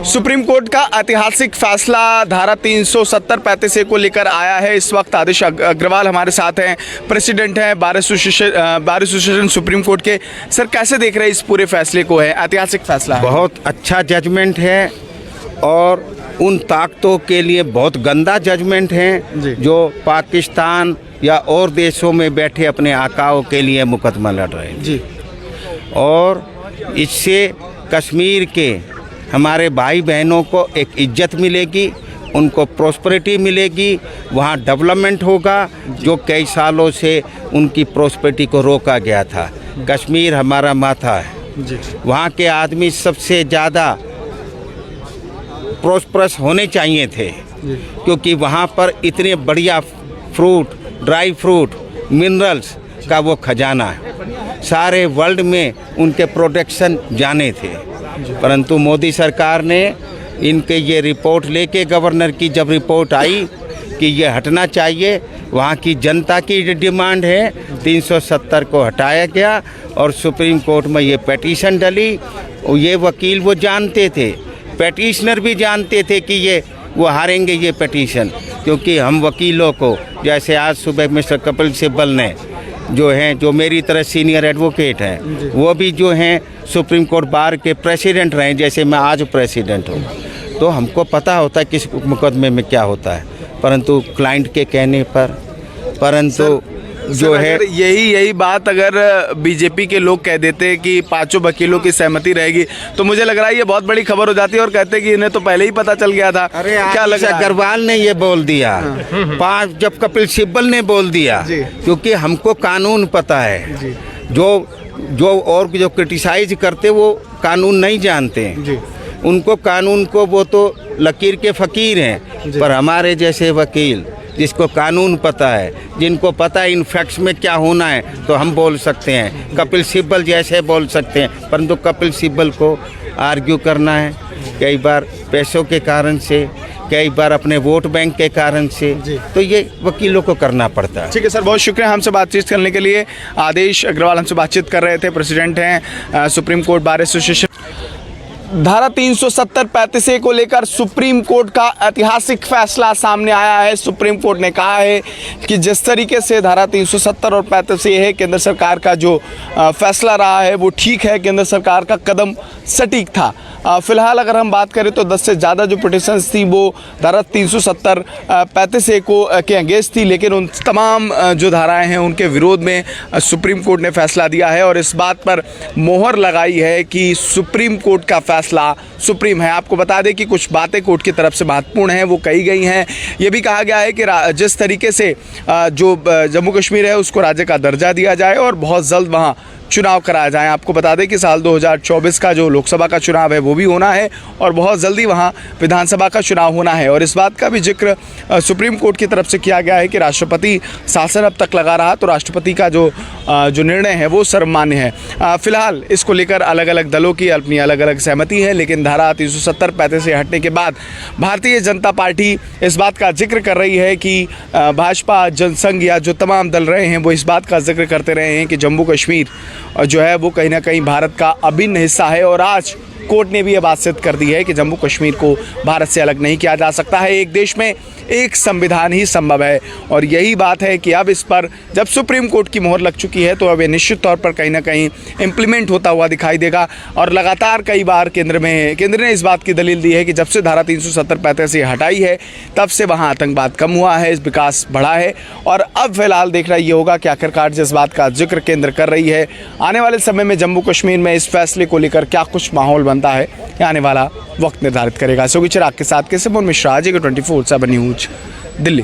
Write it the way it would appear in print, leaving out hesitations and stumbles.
Supreme court का ऐतिहासिक फैसला धारा 370-35 को लेकर आया है। इस वक्त आदेश अग्रवाल हमारे साथ हैं, प्रेसिडेंट हैं बार एसोसिएशन सुप्रीम कोर्ट के। सर, कैसे देख रहे हैं इस पूरे फैसले को? है ऐतिहासिक फैसला है, बहुत अच्छा जजमेंट है और उन ताकतों के लिए बहुत गंदा जजमेंट है जो पाकिस्तान या और देशों में बैठे अपने आकाओं के लिए मुकदमा लड़ रहे हैं जी। और इससे कश्मीर के हमारे भाई बहनों को एक इज्जत मिलेगी, उनको प्रॉस्पेरिटी मिलेगी, वहाँ डेवलपमेंट होगा जो कई सालों से उनकी प्रॉस्पेरिटी को रोका गया था। कश्मीर हमारा माथा है जी। वहाँ के आदमी सबसे ज़्यादा प्रॉस्परस होने चाहिए थे क्योंकि वहाँ पर इतने बढ़िया फ्रूट, ड्राई फ्रूट, मिनरल्स का वो खजाना है, सारे वर्ल्ड में उनके प्रोडक्शन जाने थे। परंतु मोदी सरकार ने इनके ये रिपोर्ट लेके, गवर्नर की जब रिपोर्ट आई कि ये हटना चाहिए, वहाँ की जनता की डिमांड है, 370 को हटाया गया और सुप्रीम कोर्ट में ये पिटीशन डली। ये वकील वो जानते थे, पिटीशनर भी जानते थे कि वो हारेंगे ये पिटीशन, क्योंकि हम वकीलों को, जैसे आज सुबह मिस्टर कपिल सिब्बल ने जो मेरी तरह सीनियर एडवोकेट हैं, वो भी जो हैं सुप्रीम कोर्ट बार के प्रेसिडेंट रहे, जैसे मैं आज प्रेसिडेंट हूँ, तो हमको पता होता है किस मुकदमे में क्या होता है। परंतु क्लाइंट के कहने पर, परंतु जो है यही बात अगर बीजेपी के लोग कह देते कि पांचों वकीलों की सहमति रहेगी तो मुझे लग रहा है ये बहुत बड़ी खबर हो जाती है और कहते कि इन्हें तो पहले ही पता चल गया था। अरे क्या लग रहा है? अग्रवाल ने ये बोल दिया, जब कपिल सिब्बल ने बोल दिया, क्योंकि हमको कानून पता है। जो क्रिटिसाइज करते वो कानून नहीं जानते, उनको कानून को वो तो लकीर के फकीर हैं, पर हमारे जैसे वकील जिसको कानून पता है, जिनको पता है इन फैक्ट्स में क्या होना है, तो हम बोल सकते हैं, कपिल सिब्बल जैसे बोल सकते हैं। परंतु कपिल सिब्बल को आर्ग्यू करना है, कई बार पैसों के कारण से, कई बार अपने वोट बैंक के कारण से, तो ये वकीलों को करना पड़ता है। ठीक है सर, बहुत शुक्रिया हमसे बातचीत करने के लिए। आदेश अग्रवाल हमसे बातचीत कर रहे थे, प्रेसिडेंट हैं सुप्रीम कोर्ट बार एसोसिएशन। धारा 370-35 को लेकर सुप्रीम कोर्ट का ऐतिहासिक फैसला सामने आया है। सुप्रीम कोर्ट ने कहा है कि जिस तरीके से धारा 370 और 35 है, केंद्र सरकार का जो फैसला रहा है वो ठीक है, केंद्र सरकार का कदम सटीक था। फिलहाल अगर हम बात करें तो 10 से ज़्यादा जो पिटिशंस थी वो धारा 370-35 को के अगेंस्ट थी, लेकिन उन तमाम जो धाराएं हैं उनके विरोध में सुप्रीम कोर्ट ने फैसला दिया है और इस बात पर मोहर लगाई है कि सुप्रीम कोर्ट का फैसला सुप्रीम है। आपको बता दें कि कुछ बातें कोर्ट की तरफ से महत्वपूर्ण हैं, वो कही गई हैं। ये भी कहा गया है कि जिस तरीके से जो जम्मू कश्मीर है उसको राज्य का दर्जा दिया जाए और बहुत जल्द वहाँ चुनाव कराया जाए। आपको बता दें कि साल 2024 का जो लोकसभा का चुनाव है वो भी होना है और बहुत जल्दी वहाँ विधानसभा का चुनाव होना है। और इस बात का भी जिक्र सुप्रीम कोर्ट की तरफ से किया गया है कि राष्ट्रपति शासन अब तक लगा रहा, तो राष्ट्रपति का जो निर्णय है वो सर्वमान्य है। फिलहाल इसको लेकर अलग अलग दलों की अपनी अलग अलग सहमति है, लेकिन धारा 370-35 से हटने के बाद भारतीय जनता पार्टी इस बात का जिक्र कर रही है कि भाजपा, जनसंघ या जो तमाम दल रहे हैं वो इस बात का जिक्र करते रहे हैं कि जम्मू कश्मीर जो है वो कहीं ना कहीं भारत का अभिन्न हिस्सा है। और आज कोर्ट ने भी ये बात सिद्ध कर दी है कि जम्मू कश्मीर को भारत से अलग नहीं किया जा सकता है। एक देश में एक संविधान ही संभव है और यही बात है कि अब इस पर जब सुप्रीम कोर्ट की मोहर लग चुकी है तो अब ये निश्चित तौर पर कहीं ना कहीं इम्प्लीमेंट होता हुआ दिखाई देगा। और लगातार कई बार केंद्र ने इस बात की दलील दी है कि जब से धारा 370-35 से हटाई है तब से वहाँ आतंकवाद कम हुआ है, विकास बढ़ा है। और अब फिलहाल देखना ये होगा कि आखिरकार जिस बात का जिक्र केंद्र कर रही है, आने वाले समय में जम्मू कश्मीर में इस फैसले को लेकर क्या कुछ माहौल बनता है, आने वाला वक्त निर्धारित करेगा। चिराग के साथ के Simone Mishra, G24/7 news, Delhi.